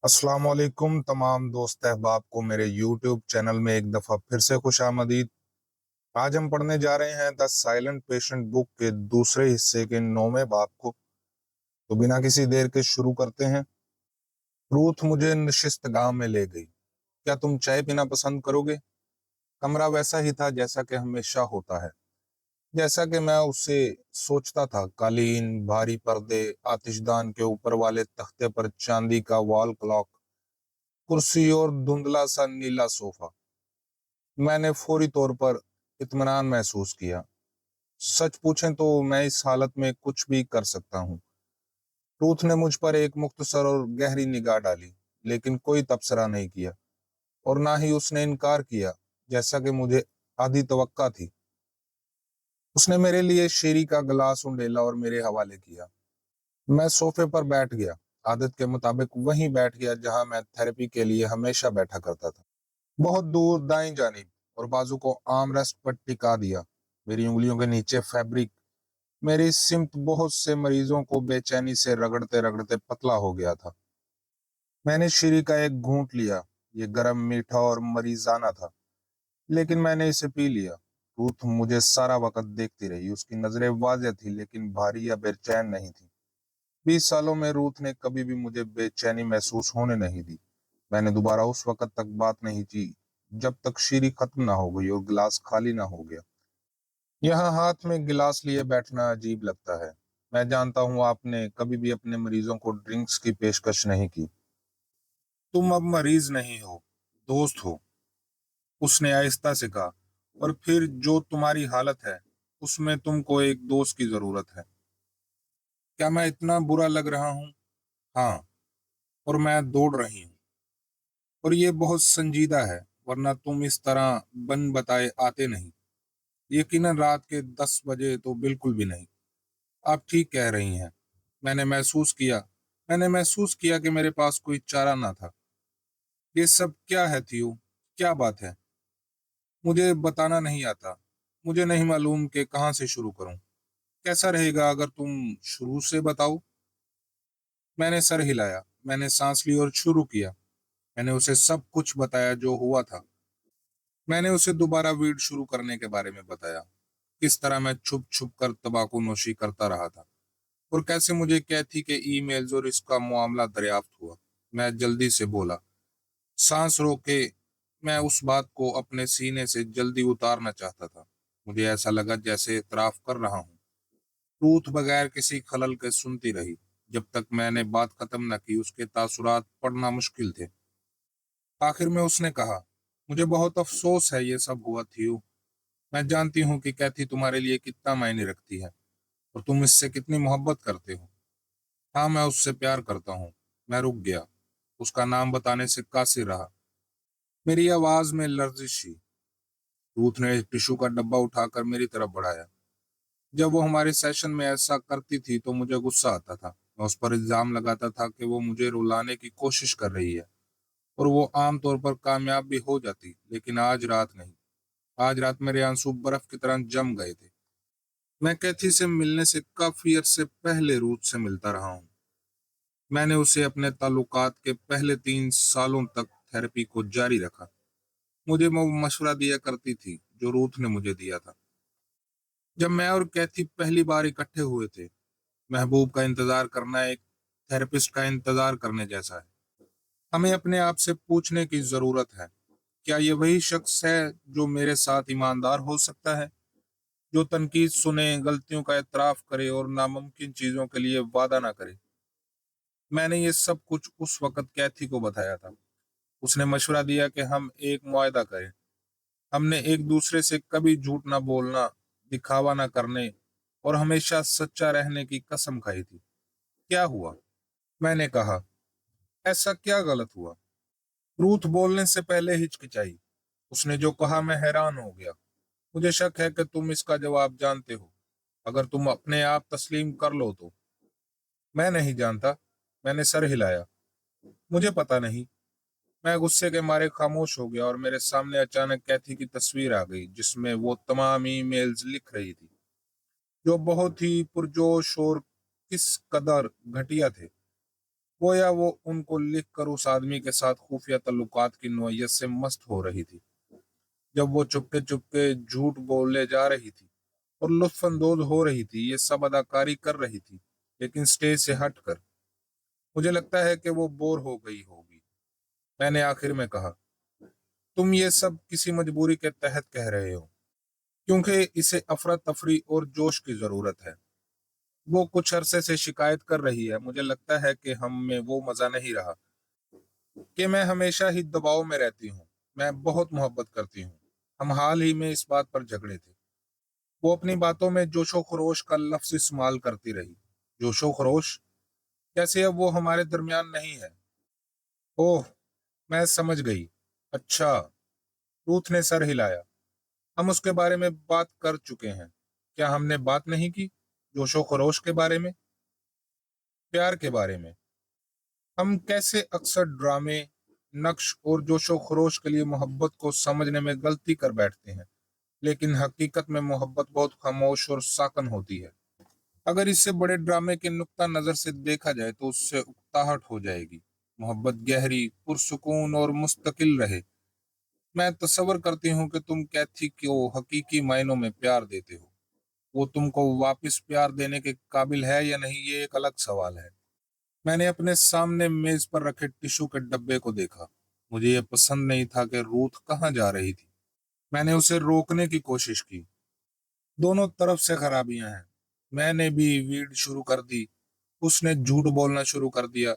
अस्सलाम वालेकुम तमाम दोस्त अहबाब को मेरे यूट्यूब चैनल में एक दफ़ा फिर से खुश आमदीद। आज हम पढ़ने जा रहे हैं द साइलेंट पेशेंट बुक के दूसरे हिस्से के 9वें बाब को। तो बिना किसी देर के शुरू करते हैं। रूथ मुझे नशिस्तगाह में ले गई। क्या तुम चाय पीना पसंद करोगे? कमरा वैसा ही था जैसा कि हमेशा होता है, जैसा कि मैं उससे सोचता था। कालीन, भारी पर्दे, आतिशदान के ऊपर वाले तख्ते पर चांदी का वॉल क्लॉक, कुर्सी और धुंधला सा नीला सोफा। मैंने फौरी तौर पर इत्मीनान महसूस किया। सच पूछें तो मैं इस हालत में कुछ भी कर सकता हूँ। रूथ ने मुझ पर एक मुख्तसर और गहरी निगाह डाली, लेकिन कोई तबसरा नहीं किया और ना ही उसने इनकार किया, जैसा कि मुझे आधी तवक्का थी। उसने मेरे लिए शेरी का गिलास उंडेला और मेरे हवाले किया। मैं सोफे पर बैठ गया, आदत के मुताबिक वहीं बैठ गया जहां मैं थेरेपी के लिए हमेशा बैठा करता था, बहुत दूर दाईं जानिब, और बाजू को आर्म रेस्ट पर टिका दिया। मेरी उंगलियों के नीचे फैब्रिक मेरी सिमत बहुत से मरीजों को बेचैनी से रगड़ते रगड़ते पतला हो गया था। मैंने शीरी का एक घूंट लिया। ये गरम, मीठा और मरीजाना था, लेकिन मैंने इसे पी लिया। रूथ मुझे सारा वक्त देखती रही। उसकी नजरें वाज़ेह थी, लेकिन भारी या बेचैन नहीं थी। 20 सालों में रूथ ने कभी भी मुझे बेचैनी महसूस होने नहीं दी। मैंने दोबारा उस वक्त तक बात नहीं की जब तक शीरी खत्म ना हो गई और गिलास खाली ना हो गया। यहाँ हाथ में गिलास लिए बैठना अजीब लगता है। मैं जानता हूँ आपने कभी भी अपने मरीजों को ड्रिंक्स की पेशकश नहीं की। तुम अब मरीज नहीं हो, दोस्त हो, उसने आहिस्ता से कहा। और फिर जो तुम्हारी हालत है, उसमें तुमको एक दोस्त की जरूरत है। क्या मैं इतना बुरा लग रहा हूँ? हाँ, और मैं दौड़ रही हूँ, और ये बहुत संजीदा है, वरना तुम इस तरह बन बताए आते नहीं। यकीनन रात के 10 बजे तो बिल्कुल भी नहीं। आप ठीक कह रही हैं। मैंने महसूस किया कि मेरे पास कोई चारा ना था। ये सब क्या है थियो? क्या बात है? मुझे बताना नहीं आता। मुझे नहीं मालूम कि कहाँ से शुरू करूं। कैसा रहेगा अगर तुम शुरू से बताओ? मैंने सर हिलाया। मैंने सांस ली और शुरू किया। मैंने उसे सब कुछ बताया जो हुआ था। मैंने उसे दोबारा वीड शुरू करने के बारे में बताया, किस तरह मैं छुप छुप कर तंबाकू नोशी करता रहा था, और कैसे मुझे कैथी के ईमेल्स और इसका मामला दरियाफ्त हुआ। मैं जल्दी से बोला, सांस रोके। मैं उस बात को अपने सीने से जल्दी उतारना चाहता था। मुझे ऐसा लगा जैसे इतराफ कर रहा हूँ। रूथ बगैर किसी खलल के सुनती रही। जब तक मैंने बात खत्म न की, उसके तासुरात पढ़ना मुश्किल थे। आखिर में उसने कहा, मुझे बहुत अफसोस है ये सब हुआ थियो। मैं जानती हूँ कि कैथी तुम्हारे लिए कितना मायने रखती है, और तुम इससे कितनी मोहब्बत करते हो। हाँ, मैं उससे प्यार करता हूँ। मैं रुक गया। उसका नाम बताने से कासिर रहा। मेरी आवाज में लर्जिश थी। रूथ ने टिश्यू का डब्बा उठाकर मेरी तरफ बढ़ाया। जब वो हमारे सेशन में ऐसा करती थी तो मुझे गुस्सा आता था। मैं उस पर इल्जाम लगाता था कि वो मुझे रुलाने की कोशिश कर रही है, और वो आमतौर पर कामयाब भी हो जाती। लेकिन आज रात नहीं। आज रात मेरे आंसू बर्फ की तरह जम गए थे। मैं कैथी से मिलने से काफी अरसे पहले रूथ से मिलता रहा हूँ। मैंने उसे अपने ताल्लुकात के पहले 3 सालों तक थेरेपी को जारी रखा। मुझे वो मशवरा दिया करती थी जो रूथ ने मुझे दिया था जब मैं और कैथी पहली बार इकट्ठे हुए थे। महबूब का इंतजार करना एक थेरेपिस्ट का इंतजार करने जैसा है। हमें अपने आप से पूछने की जरूरत है, क्या ये वही शख्स है जो मेरे साथ ईमानदार हो सकता है, जो तनकीद सुने, गलतियों का एतराफ करे और नामुमकिन चीजों के लिए वादा ना करे। मैंने ये सब कुछ उस वक्त कैथी को बताया था। उसने मशवरा दिया कि हम एक मुआहदा करें। हमने एक दूसरे से कभी झूठ ना बोलना, दिखावा ना करने और हमेशा सच्चा रहने की कसम खाई थी। क्या हुआ? मैंने कहा, ऐसा क्या गलत हुआ? रूथ बोलने से पहले हिचकिचाई। उसने जो कहा मैं हैरान हो गया। मुझे शक है कि तुम इसका जवाब जानते हो, अगर तुम अपने आप तस्लीम कर लो तो। मैं नहीं जानता। मैंने सर हिलाया। मुझे पता नहीं। मैं गुस्से के मारे खामोश हो गया और मेरे सामने अचानक कैथी की तस्वीर आ गई, जिसमें वो तमाम ईमेल्स लिख रही थी, जो बहुत ही पुरजोश और किस कदर घटिया थे। गोया वो उनको लिख कर उस आदमी के साथ खुफिया तल्लुकात की नोयत से मस्त हो रही थी। जब वो चुपके चुपके झूठ बोले जा रही थी और लुत्फ अंदोज हो रही थी, ये सब अदाकारी कर रही थी, लेकिन स्टेज से हट कर। मुझे लगता है कि वो बोर हो गई होगी। मैंने आखिर में कहा, तुम ये सब किसी मजबूरी के तहत कह रहे हो, क्योंकि इसे अफरा तफरी और जोश की जरूरत है। वो कुछ अरसे से शिकायत कर रही है। मुझे लगता है कि हम में वो मजा नहीं रहा, कि मैं हमेशा ही दबाव में रहती हूँ। मैं बहुत मोहब्बत करती हूँ। हम हाल ही में इस बात पर झगड़े थे। वो अपनी बातों में जोशो खरोश का लफ्ज इस्तेमाल करती रही। जोशो खरोश? कैसे अब वो हमारे दरमियान नहीं है? ओह, मैं समझ गई। अच्छा। रूथ ने सर हिलाया। हम उसके बारे में बात कर चुके हैं। क्या हमने बात नहीं की? जोशो खरोश के बारे में, प्यार के बारे में। हम कैसे अक्सर ड्रामे, नक्श और जोशो खरोश के लिए मोहब्बत को समझने में गलती कर बैठते हैं, लेकिन हकीकत में मोहब्बत बहुत खामोश और साकन होती है। अगर इसे बड़े ड्रामे के नुक्ता नजर से देखा जाए तो उससे उकताहट हो जाएगी। मोहब्बत गहरी, पुरसुकून और मुस्तकिल रहे। मैं तसव्वुर करती हूँ कि तुम कैथी को हकीकी मायनों में प्यार देते हो। वो तुमको वापस प्यार देने के काबिल है या नहीं, ये एक अलग सवाल है। मैंने अपने सामने मेज पर रखे टिश्यू के डब्बे को देखा। मुझे ये पसंद नहीं था कि रूथ कहाँ जा रही थी। मैंने उसे रोकने की कोशिश की। दोनों तरफ से खराबियां हैं। मैंने भी वीड शुरू कर दी। उसने झूठ बोलना शुरू कर दिया।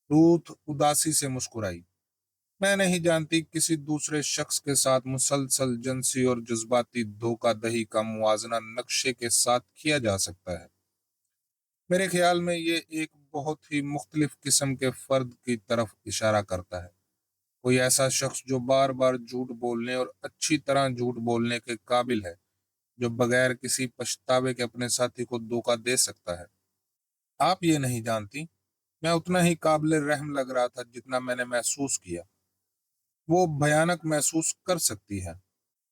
रूथ उदासी से मुस्कुराई। मैं नहीं जानती, किसी दूसरे शख्स के साथ मुसलसल जिनसी और जज्बाती धोखाधड़ी का मुवाजना नक्शे के साथ किया जा सकता है। मेरे ख्याल में ये एक बहुत ही मुख्तलिफ किस्म के फर्द की तरफ इशारा करता है। कोई ऐसा शख्स जो बार बार झूठ बोलने और अच्छी तरह झूठ बोलने के काबिल है, जो बगैर किसी पछतावे के अपने साथी को धोखा दे सकता है। आप ये नहीं जानती, मैं उतना ही काबिल रहम लग रहा था जितना मैंने महसूस किया। वो भयानक महसूस कर सकती है।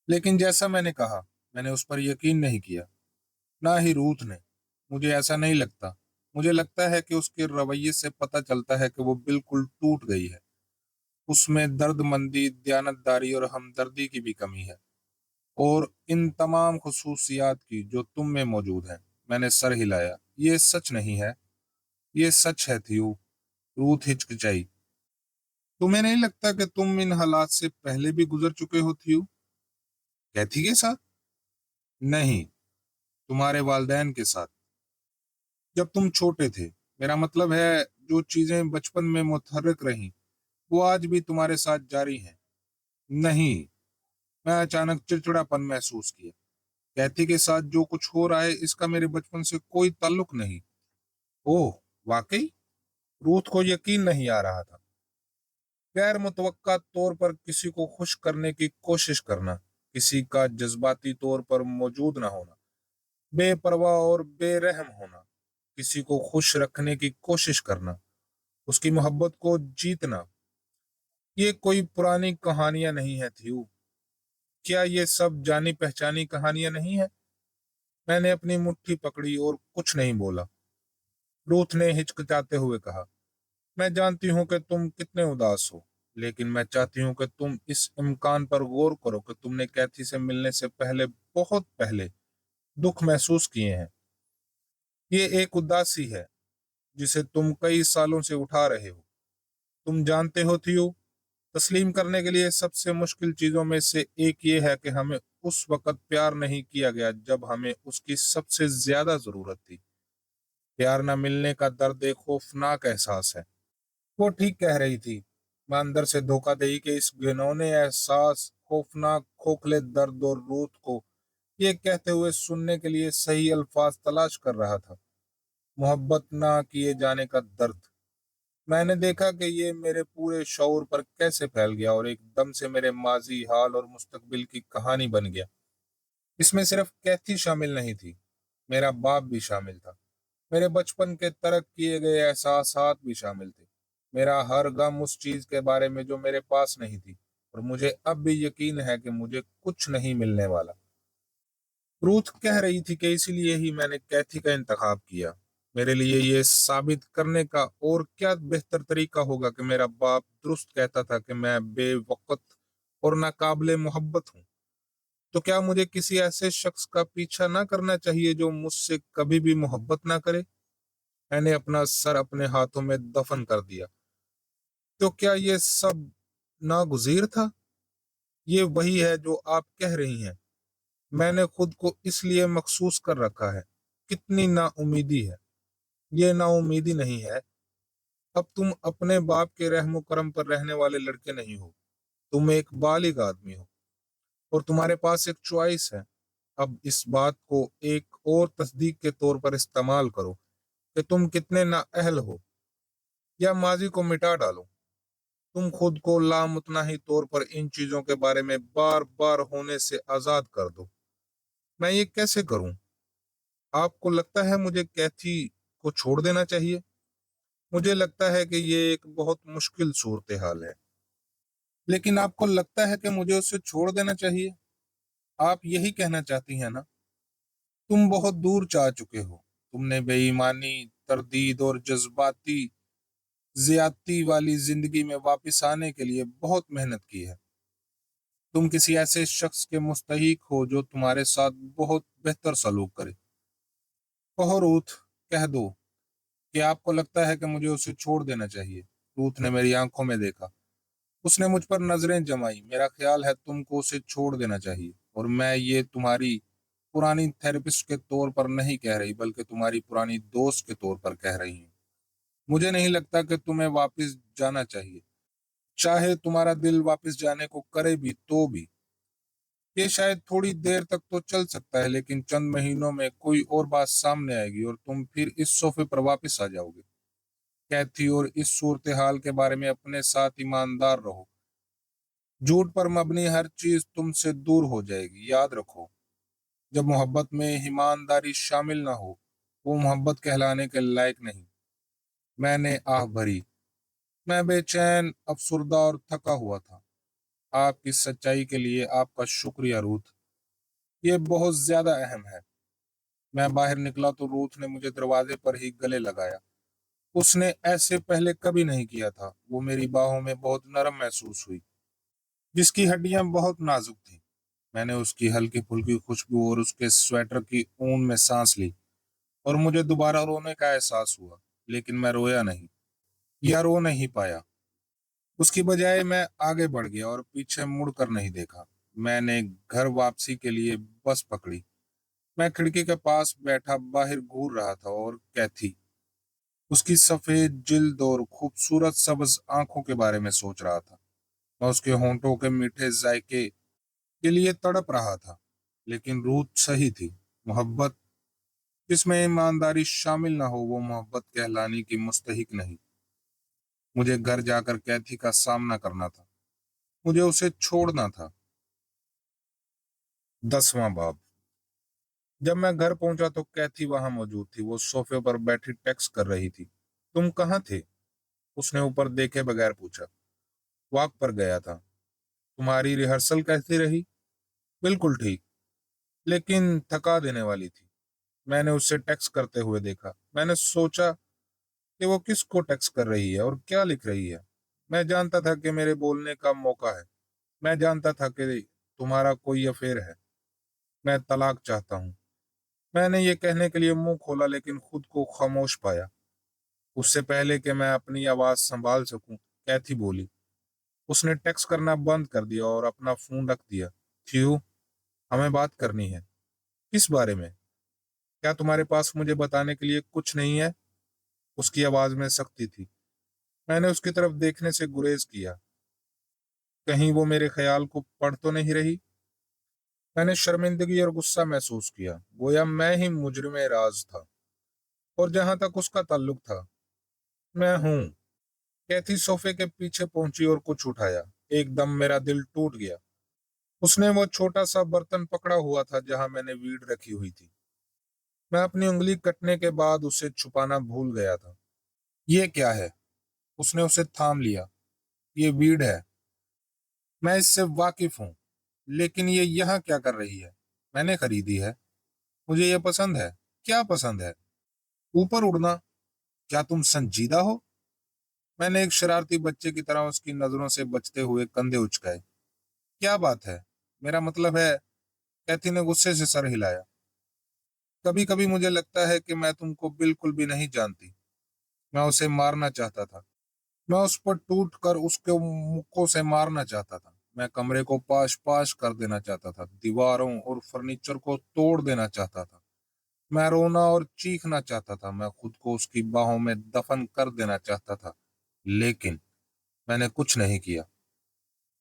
लेकिन जैसा मैंने कहा, मैंने उस पर यकीन नहीं किया, ना ही रूथ ने। मुझे ऐसा नहीं लगता। मुझे लगता है कि उसके रवैये से पता चलता है कि वो बिल्कुल टूट गई है। उसमें दर्दमंदी, दयानतदारी और हमदर्दी की भी कमी है, और इन तमाम खसूसियात की जो तुम में मौजूद हैं। मैंने सर हिलाया। ये सच नहीं है। ये सच है थीयू। रूथ हिचकिचाई। तुम्हें नहीं लगता कि तुम इन हालात से पहले भी गुजर चुके हो थीयू? कैथी के साथ? नहीं, तुम्हारे वालदैन के साथ, जब तुम छोटे थे। मेरा मतलब है, जो चीजें बचपन में मुतहर्रिक रहीं, वो आज भी तुम्हारे साथ जारी हैं। नहीं। मैं अचानक चिड़चिड़ापन महसूस किया। कैथी के साथ जो कुछ हो रहा है, इसका मेरे बचपन से कोई ताल्लुक नहीं। ओह, वाकई? रूथ को यकीन नहीं आ रहा था। गैर मुतवक्का तौर पर किसी को खुश करने की कोशिश करना, किसी का जज्बाती तौर पर मौजूद ना होना, बेपरवाह और बेरहम होना, किसी को खुश रखने की कोशिश करना, उसकी मोहब्बत को जीतना, ये कोई पुरानी कहानियां नहीं है थी। क्या ये सब जानी पहचानी कहानियां नहीं है? मैंने अपनी मुट्ठी पकड़ी और कुछ नहीं बोला। रूथ ने हिचकिचाते हुए कहा, मैं जानती हूँ कि तुम कितने उदास हो, लेकिन मैं चाहती हूँ कि तुम इस इम्कान पर गौर करो कि तुमने कैथी से मिलने से पहले, बहुत पहले, दुख महसूस किए हैं। ये एक उदासी है जिसे तुम कई सालों से उठा रहे हो। तुम जानते हो थियो, तस्लीम करने के लिए सबसे मुश्किल चीजों में से एक ये है कि हमें उस वक्त प्यार नहीं किया गया जब हमें उसकी सबसे ज्यादा जरूरत थी। प्यार न मिलने का दर्द एक खौफनाक एहसास है। वो ठीक कह रही थी। मैं अंदर से धोखाधड़ी के इस घिनौने एहसास, खौफनाक खोखले दर्द और रूठ को ये कहते हुए सुनने के लिए सही अल्फाज तलाश कर रहा था। मोहब्बत ना किए जाने का दर्द। मैंने देखा कि ये मेरे पूरे शऊर पर कैसे फैल गया और एकदम से मेरे माजी, हाल और मुस्तकबिल की कहानी बन गया। इसमें सिर्फ कैथी शामिल नहीं थी, मेरा बाप भी शामिल था। मेरे बचपन के तर्क किए गए एहसासात भी शामिल थे। मेरा हर गम उस चीज के बारे में जो मेरे पास नहीं थी, और मुझे अब भी यकीन है कि मुझे कुछ नहीं मिलने वाला। रूथ कह रही थी कि इसीलिए ही मैंने कैथी का इंतखाब किया। मेरे लिए ये साबित करने का और क्या बेहतर तरीका होगा कि मेरा बाप दुरुस्त कहता था कि मैं बेवकूफ और नाकाबिले मोहब्बत हूँ। तो क्या मुझे किसी ऐसे शख्स का पीछा ना करना चाहिए जो मुझसे कभी भी मोहब्बत ना करे? मैंने अपना सर अपने हाथों में दफन कर दिया। तो क्या ये सब नागुज़ीर था? ये वही है जो आप कह रही हैं। मैंने खुद को इसलिए मखसूस कर रखा है। कितनी नाउमीदी है। ये नाउमीदी नहीं है। अब तुम अपने बाप के रहमो करम पर रहने वाले लड़के नहीं हो। तुम एक बालिग आदमी हो और तुम्हारे पास एक चॉइस है। अब इस बात को एक और तस्दीक के तौर पर इस्तेमाल करो कि तुम कितने नाअहल हो, या माजी को मिटा डालो। तुम खुद को लामुतनाही तौर पर इन चीजों के बारे में बार बार होने से आजाद कर दो। मैं ये कैसे करूं? आपको लगता है मुझे कैथी को छोड़ देना चाहिए? मुझे लगता है कि ये एक बहुत मुश्किल सूरत हाल है। लेकिन आपको लगता है कि मुझे उसे छोड़ देना चाहिए? आप यही कहना चाहती हैं ना? तुम बहुत दूर जा चुके हो। तुमने बेईमानी, तरदीद और जज्बाती ज्यादती वाली जिंदगी में वापस आने के लिए बहुत मेहनत की है। तुम किसी ऐसे शख्स के मुस्तहिक हो जो तुम्हारे साथ बहुत बेहतर सलूक करे। कहो रूथ, कह दो कि आपको लगता है कि मुझे उसे छोड़ देना चाहिए। रूथ ने मेरी आंखों में देखा। उसने मुझ पर नजरें जमाई। मेरा ख्याल है तुमको उसे छोड़ देना चाहिए, और मैं ये तुम्हारी पुरानी थेरेपिस्ट के तौर पर नहीं कह रही, बल्कि तुम्हारी पुरानी दोस्त के तौर पर कह रही हूँ। मुझे नहीं लगता कि तुम्हें वापस जाना चाहिए, चाहे तुम्हारा दिल वापस जाने को करे भी तो भी। ये शायद थोड़ी देर तक तो चल सकता है, लेकिन चंद महीनों में कोई और बात सामने आएगी और तुम फिर इस सोफे पर वापस आ जाओगे। कैथी, और इस सूरत हाल के बारे में अपने साथ ईमानदार रहो। झूठ पर मबनी हर चीज तुमसे दूर हो जाएगी। याद रखो, जब मोहब्बत में ईमानदारी शामिल ना हो, वो मोहब्बत कहलाने के लायक नहीं। मैंने आह भरी। मैं बेचैन, अफसुर्दा और थका हुआ था। आपकी सच्चाई के लिए आपका शुक्रिया रूथ। ये बहुत ज्यादा अहम है। मैं बाहर निकला तो रूथ ने मुझे दरवाजे पर ही गले लगाया। उसने ऐसे पहले कभी नहीं किया था। वो मेरी बाहों में बहुत नरम महसूस हुई, जिसकी हड्डियां बहुत नाजुक थीं। मैंने उसकी हल्की फुल्की खुशबू और उसके स्वेटर की ऊन में सांस ली, और मुझे दोबारा रोने का एहसास हुआ। लेकिन मैं रोया नहीं, या रो नहीं पाया। उसकी बजाय मैं आगे बढ़ गया और पीछे मुड़कर नहीं देखा। मैंने घर वापसी के लिए बस पकड़ी। मैं खिड़की के पास बैठा बाहर घूर रहा था, और कैथी, उसकी सफेद जिल्द और खूबसूरत सब्ज आंखों के बारे में सोच रहा था। मैं उसके होंठों के मीठे जायके के लिए तड़प रहा था। लेकिन रूथ सही थी। मोहब्बत जिसमें ईमानदारी शामिल ना हो, वो मोहब्बत कहलाने की मुस्तहिक नहीं। मुझे घर जाकर कैथी का सामना करना था। मुझे उसे छोड़ना था। 10वां बाब। जब मैं घर पहुंचा तो कैथी वहां मौजूद थी। वो सोफे पर बैठी टेक्स्ट कर रही थी। तुम कहाँ थे? उसने ऊपर देखे बगैर पूछा। वॉक पर गया था। तुम्हारी रिहर्सल कैसी रही? बिल्कुल ठीक, लेकिन थका देने वाली थी। मैंने उससे टेक्स्ट करते हुए देखा। मैंने सोचा कि वो किसको टेक्स्ट कर रही है और क्या लिख रही है। मैं जानता था कि मेरे बोलने का मौका है। मैं जानता था कि तुम्हारा कोई अफेयर है। मैं तलाक चाहता हूँ। मैंने ये कहने के लिए मुंह खोला, लेकिन खुद को खामोश पाया। उससे पहले कि मैं अपनी आवाज संभाल सकूं, कैथी बोली। उसने टेक्स्ट करना बंद कर दिया और अपना फोन रख दिया। थ्यू, हमें बात करनी है। किस बारे में? क्या तुम्हारे पास मुझे बताने के लिए कुछ नहीं है? उसकी आवाज में सख्ती थी। मैंने उसकी तरफ देखने से गुरेज किया। कहीं वो मेरे ख्याल को पढ़ तो नहीं रही? मैंने शर्मिंदगी और गुस्सा महसूस किया, गोया मैं ही मुजरिम राज था। और जहां तक उसका ताल्लुक था, मैं हूं। कैथी सोफे के पीछे पहुंची और कुछ उठाया। एकदम मेरा दिल टूट गया। उसने वो छोटा सा बर्तन पकड़ा हुआ था जहां मैंने वीड रखी हुई थी। मैं अपनी उंगली कटने के बाद उसे छुपाना भूल गया था। ये क्या है? उसने उसे थाम लिया। ये वीड है। मैं इससे वाकिफ हूँ। लेकिन ये यहाँ क्या कर रही है? मैंने खरीदी है। मुझे ये पसंद है। क्या पसंद है? ऊपर उड़ना? क्या तुम संजीदा हो? मैंने एक शरारती बच्चे की तरह उसकी नजरों से बचते हुए कंधे उचकाए। क्या बात है? मेरा मतलब है। कैथी ने गुस्से से सर हिलाया। कभी कभी मुझे लगता है कि मैं तुमको बिल्कुल भी नहीं जानती। मैं उसे मारना चाहता था। मैं उस पर टूट कर उसके मुक्कों से मारना चाहता था। मैं कमरे को पाश पाश कर देना चाहता था, दीवारों और फर्नीचर को तोड़ देना चाहता था। मैं रोना और चीखना चाहता था, मैं खुद को उसकी बाहों में दफन कर देना चाहता था। लेकिन मैंने कुछ नहीं किया।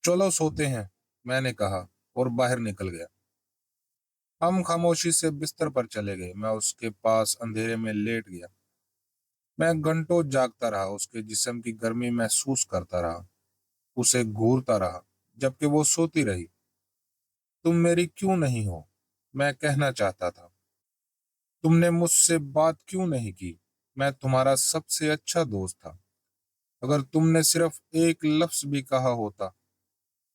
चलो सोते हैं, मैंने कहा और बाहर निकल गया। हम खामोशी से बिस्तर पर चले गए। मैं उसके पास अंधेरे में लेट गया। मैं घंटों जागता रहा, उसके जिस्म की गर्मी महसूस करता रहा, उसे घूरता रहा जबकि वो सोती रही। तुम मेरी क्यों नहीं हो? मैं कहना चाहता था। तुमने मुझसे बात क्यों नहीं की? मैं तुम्हारा सबसे अच्छा दोस्त था। अगर तुमने सिर्फ एक लफ्ज भी कहा होता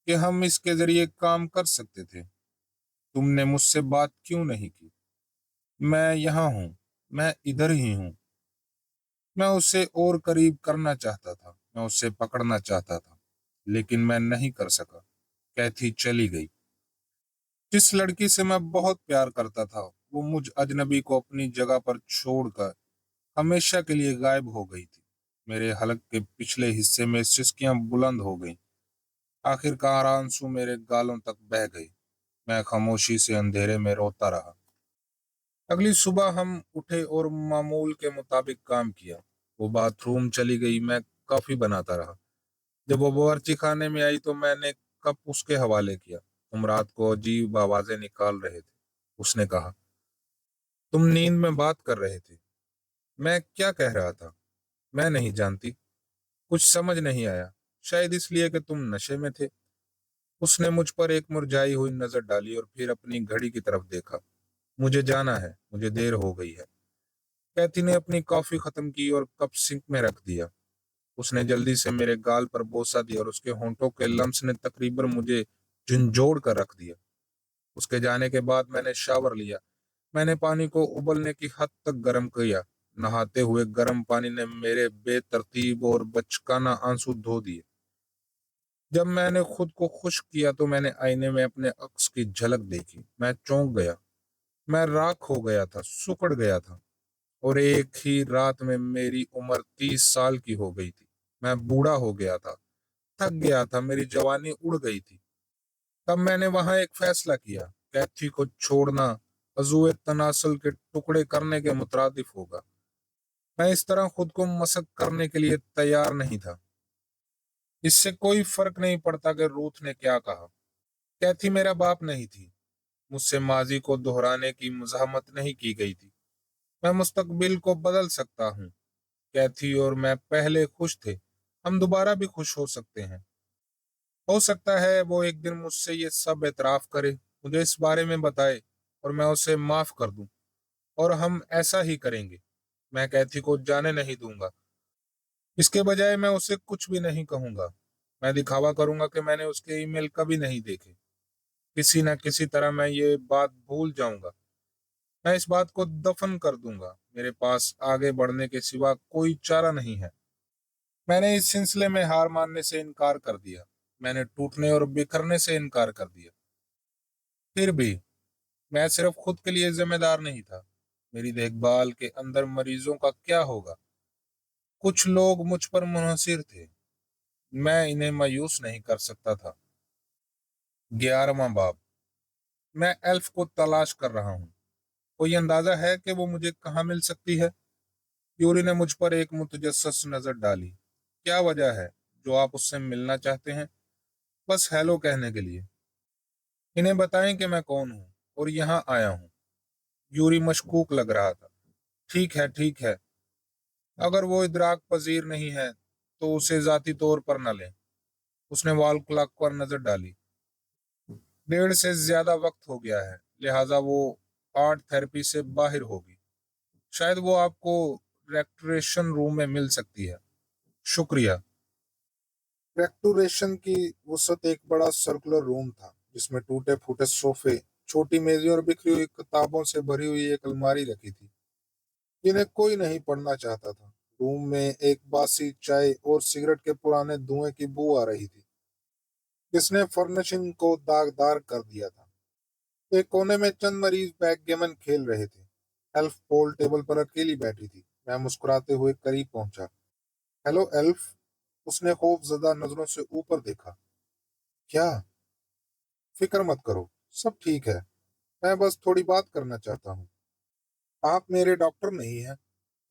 कि हम इसके जरिए काम कर सकते थे। तुमने मुझसे बात क्यों नहीं की? मैं यहाँ हूँ, मैं इधर ही हूँ। मैं उसे और करीब करना चाहता था, मैं उसे पकड़ना चाहता था, लेकिन मैं नहीं कर सका। कैथी चली गई। जिस लड़की से मैं बहुत प्यार करता था, वो मुझ अजनबी को अपनी जगह पर छोड़कर हमेशा के लिए गायब हो गई थी। मेरे हलक के पिछले हिस्से में सिसकियां बुलंद हो गईं। आखिरकार आंसू मेरे गालों तक बह गए। मैं खामोशी से अंधेरे में रोता रहा। अगली सुबह हम उठे और मामूल के मुताबिक काम किया। वो बाथरूम चली गई, मैं कॉफी बनाता रहा। जब वो बावर्ची खाने में आई तो मैंने कप उसके हवाले किया। तुम रात को अजीब आवाजें निकाल रहे थे, उसने कहा। तुम नींद में बात कर रहे थे। मैं क्या कह रहा था? मैं नहीं जानती। कुछ समझ नहीं आया। शायद इसलिए कि तुम नशे में थे। उसने मुझ पर एक मुरझाई हुई नजर डाली और फिर अपनी घड़ी की तरफ देखा। मुझे जाना है, मुझे देर हो गई है। कैथी ने अपनी कॉफी खत्म की और कप सिंक में रख दिया। उसने जल्दी से मेरे गाल पर बोसा दिया और उसके होंठों के लम्स ने तकरीबन मुझे झंझोड़ कर रख दिया। उसके जाने के बाद मैंने शावर लिया। मैंने पानी को उबलने की हद तक गर्म किया। नहाते हुए गर्म पानी ने मेरे बेतरतीब और बचकाना आंसू धो दिए। जब मैंने खुद को खुश्क किया तो मैंने आईने में अपने अक्स की झलक देखी। मैं चौंक गया। मैं राख हो गया था, सुकड़ गया था। और एक ही रात में मेरी उम्र 30 साल की हो गई थी। मैं बूढ़ा हो गया था, थक गया था, मेरी जवानी उड़ गई थी। तब मैंने वहां एक फैसला किया। कैथी को छोड़ना अज़ूए तनासुल के टुकड़े करने के मुतरादिफ होगा। मैं इस तरह खुद को मसक करने के लिए तैयार नहीं था। इससे कोई फर्क नहीं पड़ता कि रूथ ने क्या कहा। कैथी मेरा बाप नहीं थी। मुझसे माजी को दोहराने की मुज़ाहमत नहीं की गई थी। मैं मुस्तकबिल को बदल सकता हूँ। कैथी और मैं पहले खुश थे, हम दोबारा भी खुश हो सकते हैं। हो सकता है वो एक दिन मुझसे ये सब एतराफ करे, मुझे इस बारे में बताए और मैं उसे माफ कर दूं। और हम ऐसा ही करेंगे। मैं कैथी को जाने नहीं दूंगा। इसके बजाय मैं उसे कुछ भी नहीं कहूंगा। मैं दिखावा करूंगा कि मैंने उसके ईमेल कभी नहीं देखे। किसी न किसी तरह मैं ये बात भूल जाऊंगा। मैं इस बात को दफन कर दूंगा। मेरे पास आगे बढ़ने के सिवा कोई चारा नहीं है। मैंने इस सिलसिले में हार मानने से इनकार कर दिया। मैंने टूटने और बिखरने से इनकार कर दिया। फिर भी मैं सिर्फ खुद के लिए जिम्मेदार नहीं था। मेरी देखभाल के अंदर मरीजों का क्या होगा? कुछ लोग मुझ पर मुनहसिर थे। मैं इन्हें मायूस नहीं कर सकता था। 11वां बाब। मैं एल्फ को तलाश कर रहा हूँ। कोई अंदाजा है कि वो मुझे कहाँ मिल सकती है? यूरी ने मुझ पर एक मुतजस्सस नजर डाली। क्या वजह है जो आप उससे मिलना चाहते हैं? बस हेलो कहने के लिए। इन्हें बताएं कि मैं कौन हूँ और यहाँ आया हूँ। यूरी मशकूक लग रहा था। ठीक है, ठीक है। अगर वो इदराक पजीर नहीं है तो उसे जाती तौर पर न लें। उसने वॉल क्लॉक पर नजर डाली। 1:30 से ज्यादा वक्त हो गया है, लिहाजा वो आर्ट थेरेपी से बाहर होगी। शायद वो आपको रेक्टोरेशन रूम में मिल सकती है। शुक्रिया। रेक्टोरेशन की वसत एक बड़ा सर्कुलर रूम था जिसमें टूटे फूटे सोफे, छोटी मेजें और बिखरी हुई किताबों से भरी हुई एक अलमारी रखी थी। जिन्हें कोई नहीं पढ़ना चाहता था। रूम में एक बासी चाय और सिगरेट के पुराने धुएं की बू आ रही थी, जिसने फर्निशिंग को दागदार कर दिया था। एक कोने में चंद मरीज बैकगेमन खेल रहे थे। एल्फ पोल टेबल पर अकेली बैठी थी। मैं मुस्कुराते हुए करीब पहुंचा। Hello elf. उसने खौफजदा नजरों से ऊपर देखा। क्या? फिक्र मत करो, सब ठीक है। मैं बस थोड़ी बात करना चाहता हूँ। आप मेरे डॉक्टर नहीं हैं।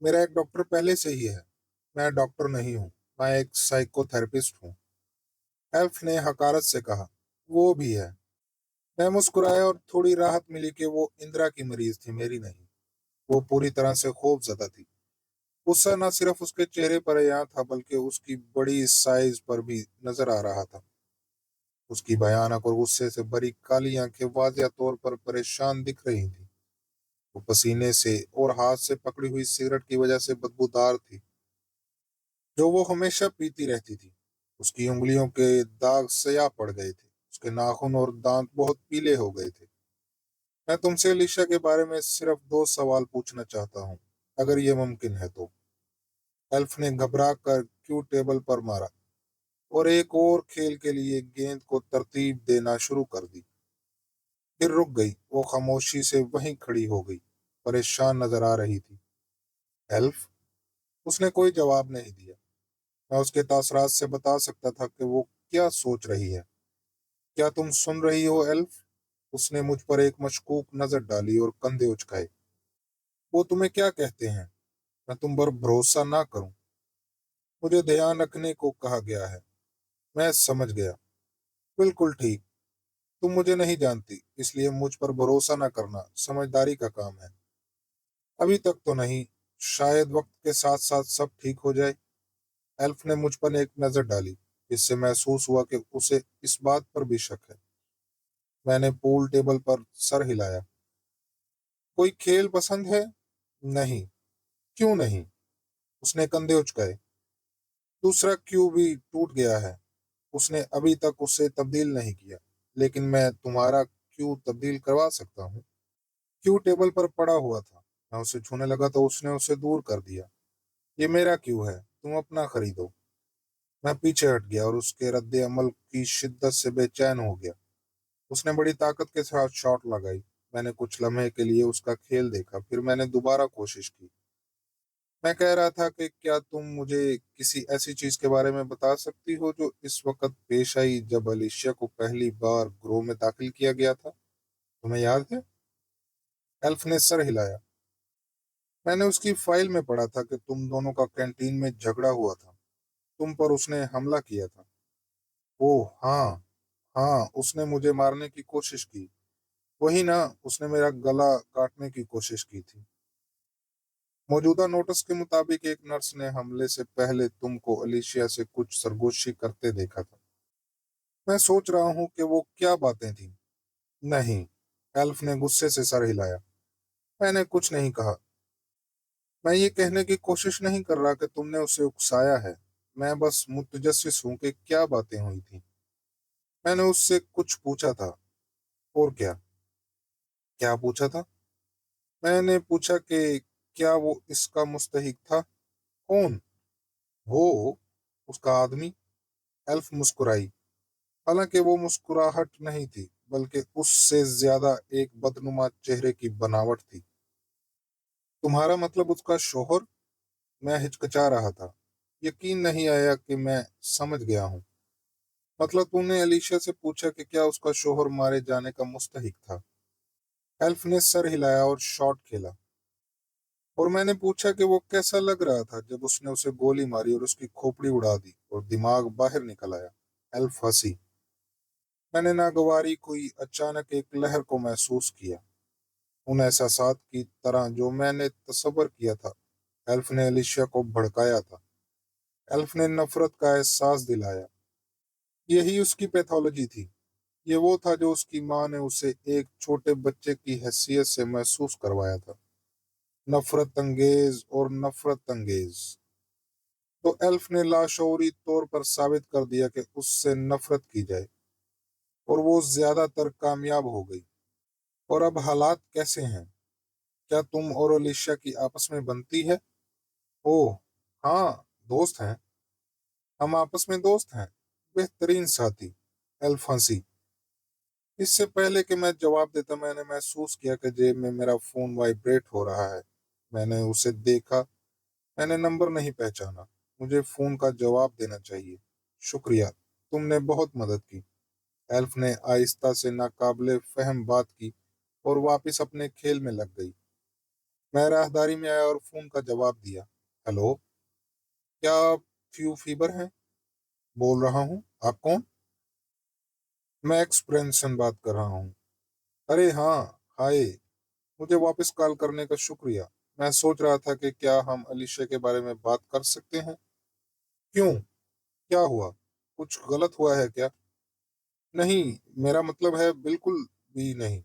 मेरा एक डॉक्टर पहले से ही है। मैं डॉक्टर नहीं हूँ, मैं एक साइकोथेरेपिस्ट हूँ। एल्फ ने हकारत से कहा। वो भी है। मैं मुस्कुराया और थोड़ी राहत मिली कि वो इंदिरा की मरीज थी, मेरी नहीं। वो पूरी तरह से खौफजदा थी। गुस्सा न सिर्फ उसके चेहरे पर यहाँ था, बल्कि उसकी बड़ी साइज पर भी नजर आ रहा था। उसकी भयानक और गुस्से से भरी काली आंखें वाज़िह तौर पर परेशान दिख रही थीं। वो पसीने से और हाथ से पकड़ी हुई सिगरेट की वजह से बदबूदार थी, जो वो हमेशा पीती रहती थी। उसकी उंगलियों के दाग स्याह पड़ गए थे। उसके नाखून और दांत बहुत पीले हो गए थे। मैं तुमसे अलीशा के बारे में सिर्फ 2 सवाल पूछना चाहता हूँ, अगर ये मुमकिन है तो। एल्फ ने घबरा कर क्यू टेबल पर मारा और एक और खेल के लिए गेंद को तरतीब देना शुरू कर दी। फिर रुक गई। वो खामोशी से वहीं खड़ी हो गई, परेशान नजर आ रही थी। एल्फ। उसने कोई जवाब नहीं दिया। मैं उसके तासरात से बता सकता था कि वो क्या सोच रही है। क्या तुम सुन रही हो एल्फ? उसने मुझ पर एक मशकूक नजर डाली और कंधे उचकाए। वो तुम्हें क्या कहते हैं? मैं तुम पर भरोसा ना करूं? मुझे ध्यान रखने को कहा गया है। मैं समझ गया। बिल्कुल ठीक। तुम मुझे नहीं जानती, इसलिए मुझ पर भरोसा न करना समझदारी का काम है। अभी तक तो नहीं। शायद वक्त के साथ साथ सब ठीक हो जाए। एल्फ ने मुझ पर एक नजर डाली, जिससे महसूस हुआ कि उसे इस बात पर भी शक है। मैंने पूल टेबल पर सर हिलाया। कोई खेल पसंद है? नहीं। क्यों नहीं? उसने कंधे उचकाए। दूसरा क्यू भी टूट गया है। उसने अभी तक उसे तब्दील नहीं किया, लेकिन मैं तुम्हारा क्यू तब्दील करवा सकता हूँ। क्यू टेबल पर पड़ा हुआ था। मैं उसे छूने लगा तो उसने उसे दूर कर दिया। ये मेरा क्यू है, तुम अपना खरीदो। मैं पीछे हट गया और उसके रद्द अमल की शिद्दत से बेचैन हो गया। उसने बड़ी ताकत के साथ शॉट लगाई। मैंने कुछ लम्हे के लिए उसका खेल देखा, फिर मैंने दोबारा कोशिश की। मैं कह रहा था कि क्या तुम मुझे किसी ऐसी चीज के बारे में बता सकती हो जो इस वक्त पेश आई जब अलिशिया को पहली बार ग्रोह में दाखिल किया गया था? तुम्हें याद है? एल्फ ने सर हिलाया। मैंने उसकी फाइल में पढ़ा था कि तुम दोनों का कैंटीन में झगड़ा हुआ था। तुम पर उसने हमला किया था। ओह हाँ। हाँ, उसने मुझे मारने की कोशिश की। वही ना, उसने मेरा गला काटने की कोशिश की थी। मौजूदा नोटिस के मुताबिक एक नर्स ने हमले से पहले तुमको अलीशिया से कुछ सरगोशी करते देखा था। मैं सोच रहा हूँ कि वो क्या बातें थी। नहीं। एल्फ ने गुस्से से सर हिलाया। मैंने कुछ नहीं कहा। मैं ये कहने की कोशिश नहीं कर रहा कि तुमने उसे उकसाया है। मैं बस मुतजस्सिस हूं कि क्या बातें हुई थी। मैंने उससे कुछ पूछा था। और क्या? क्या पूछा था? मैंने पूछा कि क्या वो इसका मुस्तहिक था। कौन? वो? उसका आदमी। एल्फ मुस्कुराई। हालांकि वो मुस्कुराहट नहीं थी, बल्कि उससे ज्यादा एक बदनुमा चेहरे की बनावट थी। तुम्हारा मतलब उसका शोहर? मैं हिचकिचा रहा था। यकीन नहीं आया कि मैं समझ गया हूँ। मतलब तूने अलीशा से पूछा कि क्या उसका शोहर मारे जाने का मुस्तहिक था? एल्फ ने सर हिलाया और शॉट खेला। और मैंने पूछा कि वो कैसा लग रहा था जब उसने उसे गोली मारी और उसकी खोपड़ी उड़ा दी और दिमाग बाहर निकल आया। एल्फ हंसी। मैंने नागवारी कोई अचानक एक लहर को महसूस किया, उन एहसासात की तरह जो मैंने तसव्वुर किया था। एल्फ ने अलीशिया को भड़काया था। एल्फ ने नफरत का एहसास दिलाया। यही उसकी पैथोलॉजी थी। ये वो था जो उसकी माँ ने उसे एक छोटे बच्चे की हैसियत से महसूस करवाया था। नफरत अंगेज और नफरत अंगेज। तो एल्फ ने लाशऊरी तौर पर साबित कर दिया कि उससे नफरत की जाए, और वो ज्यादातर कामयाब हो गई। और अब हालात कैसे हैं? क्या तुम और अलिशा की आपस में बनती है? ओह, हाँ, दोस्त हैं। हम आपस में दोस्त हैं। बेहतरीन साथी। एल्फ हंसी। इससे पहले कि मैं जवाब देता, मैंने महसूस किया कि जेब में मेरा फोन वाइब्रेट हो रहा है। मैंने उसे देखा। मैंने नंबर नहीं पहचाना। मुझे फोन का जवाब देना चाहिए। शुक्रिया, तुमने बहुत मदद की। एल्फ ने आहिस्ता से नाकाबिले फहम बात की और वापस अपने खेल में लग गई। मैं राहदारी में आया और फोन का जवाब दिया। हेलो, क्या आप फ्यू फीबर हैं? बोल रहा हूँ। आप कौन? मैं एक्स ब्रैनसन बात कर रहा हूँ। अरे हाँ, हाय। मुझे वापस कॉल करने का शुक्रिया। मैं सोच रहा था कि क्या हम अलीशा के बारे में बात कर सकते हैं। क्यों? क्या हुआ? कुछ गलत हुआ है क्या? नहीं, मेरा मतलब है बिल्कुल भी नहीं।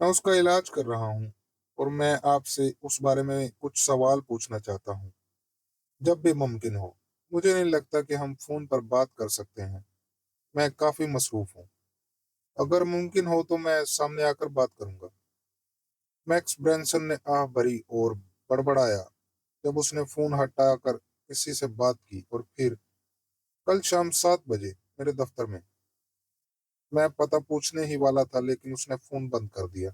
मैं उसका इलाज कर रहा हूँ और मैं आपसे उस बारे में कुछ सवाल पूछना चाहता हूँ, जब भी मुमकिन हो। मुझे नहीं लगता कि हम फोन पर बात कर सकते हैं। मैं काफी मसरूफ हूँ। अगर मुमकिन हो तो मैं सामने आकर बात करूंगा। मैक्स ब्रैनसन ने आह भरी और बड़बड़ाया जब उसने फोन हटाकर किसी से बात की। और फिर कल शाम 7 बजे मेरे दफ्तर में। मैं पता पूछने ही वाला था लेकिन उसने फोन बंद कर दिया।